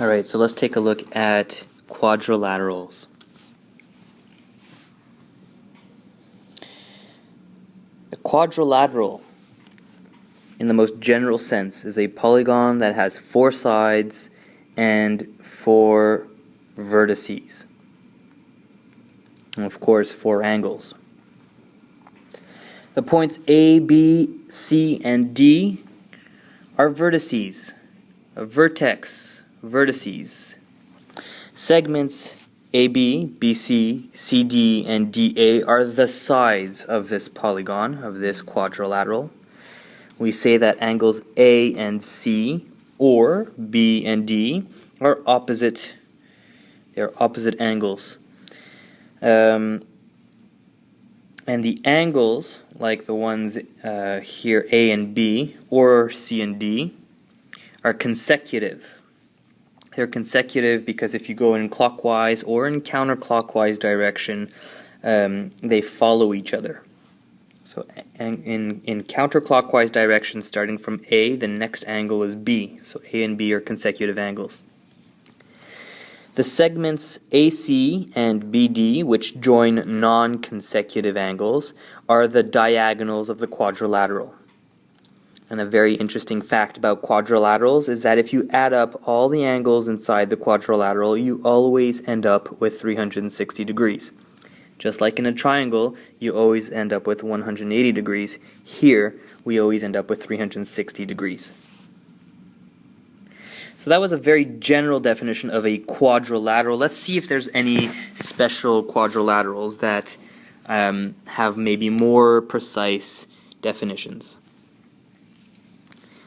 Alright, so let's take a look at quadrilaterals. A quadrilateral, in the most general sense, is a polygon that has 4 sides and 4 vertices. And of course, 4 angles. The points A, B, C, and D are vertices. A vertex, vertices. Segments AB, BC, CD, and DA are the sides of this polygon, of this quadrilateral. We say that angles A and C, or B and D, are opposite. They're opposite angles. And the angles, like the ones here, A and B, or C and D, are consecutive. They're consecutive because if you go in clockwise or in counterclockwise direction, they follow each other. So in counterclockwise direction, starting from A, the next angle is B. So A and B are consecutive angles. The segments AC and BD, which join non-consecutive angles, are the diagonals of the quadrilateral. And a very interesting fact about quadrilaterals is that if you add up all the angles inside the quadrilateral, you always end up with 360 degrees. Just like in a triangle, you always end up with 180 degrees. Here, we always end up with 360 degrees. So that was a very general definition of a quadrilateral. Let's see if there's any special quadrilaterals that have maybe more precise definitions.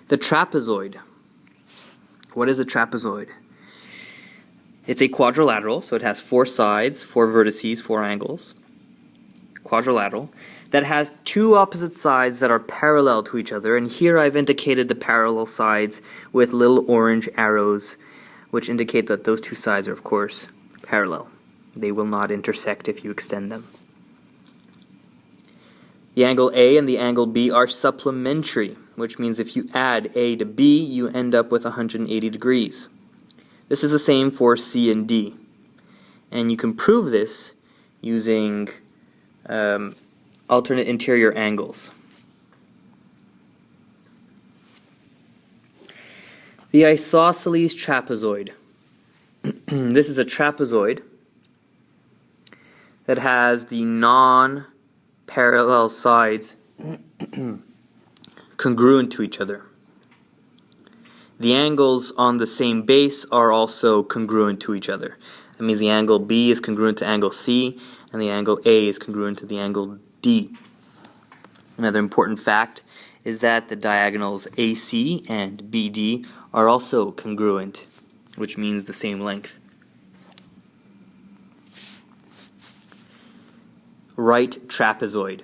The trapezoid. What is a trapezoid? It's a quadrilateral, so it has 4 sides, 4 vertices, 4 angles. Quadrilateral. That has 2 opposite sides that are parallel to each other, and here I've indicated the parallel sides with little orange arrows, which indicate that those 2 sides are, of course, parallel. They will not intersect if you extend them. The angle A and the angle B are supplementary, which means if you add A to B, you end up with 180 degrees. This is the same for C and D. And you can prove this using alternate interior angles. The isosceles trapezoid. This is a trapezoid that has the non-parallel sides congruent to each other. The angles on the same base are also congruent to each other. That means the angle B is congruent to angle C, and the angle A is congruent to the angle D. Another important fact is that the diagonals AC and BD are also congruent, which means the same length. Right trapezoid.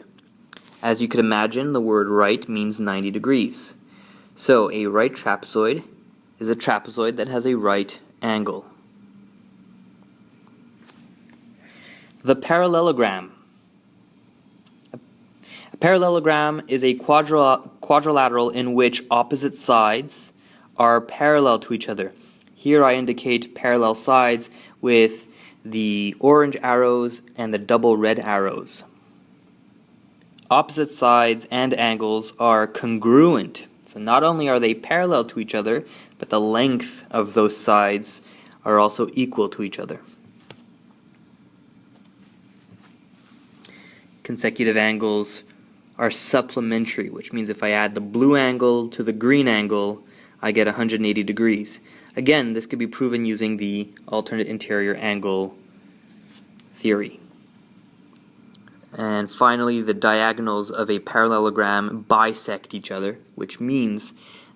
As you could imagine, the word right means 90 degrees. So a right trapezoid is a trapezoid that has a right angle. The parallelogram. A parallelogram is a quadrilateral in which opposite sides are parallel to each other. Here I indicate parallel sides with the orange arrows and the double red arrows. Opposite sides and angles are congruent. So not only are they parallel to each other, but the length of those sides are also equal to each other. Consecutive angles are supplementary, which means if I add the blue angle to the green angle, I get 180 degrees. Again, this could be proven using the alternate interior angle theory. And finally, the diagonals of a parallelogram bisect each other, which means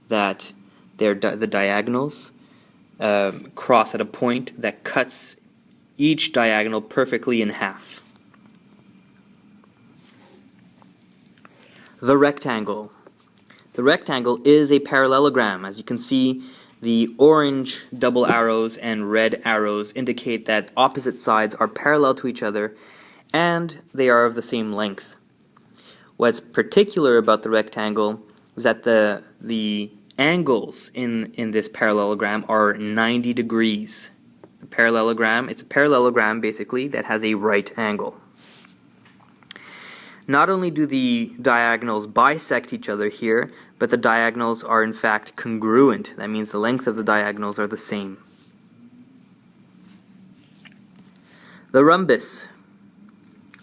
that the diagonals cross at a point that cuts each diagonal perfectly in half. The rectangle. The rectangle is a parallelogram. As you can see, the orange double arrows and red arrows indicate that opposite sides are parallel to each other and they are of the same length. What's particular about the rectangle is that the angles in this parallelogram are 90 degrees. The parallelogram, it's a parallelogram basically that has a right angle. Not only do the diagonals bisect each other here, but the diagonals are in fact congruent. That means the length of the diagonals are the same. The rhombus,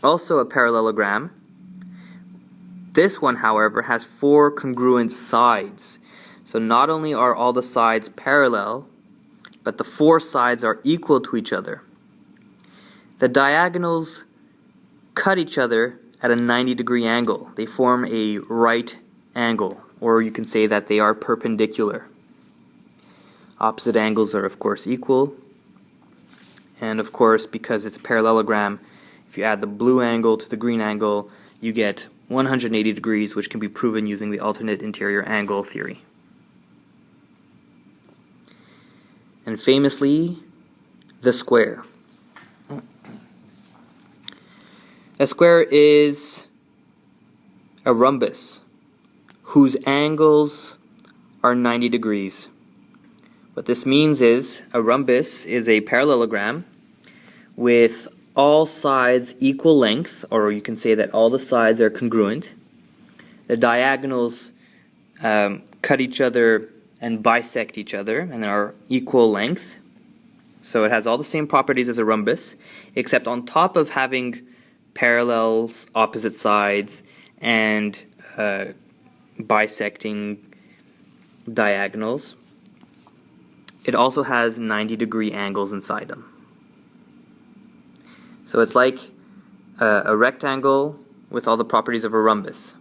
also a parallelogram. This one, however, has 4 congruent sides. So not only are all the sides parallel, but the 4 sides are equal to each other. The diagonals cut each other at a 90-degree angle. They form a right angle, or you can say that they are perpendicular. Opposite angles are of course equal, and of course because it's a parallelogram, if you add the blue angle to the green angle, you get 180 degrees, which can be proven using the alternate interior angle theory. And famously, the square. A square is a rhombus whose angles are 90 degrees. What this means is a rhombus is a parallelogram with all sides equal length, or you can say that all the sides are congruent. The diagonals cut each other and bisect each other and are equal length. So it has all the same properties as a rhombus, except on top of having parallels, opposite sides, and bisecting diagonals, it also has 90-degree angles inside them. So it's like a rectangle with all the properties of a rhombus.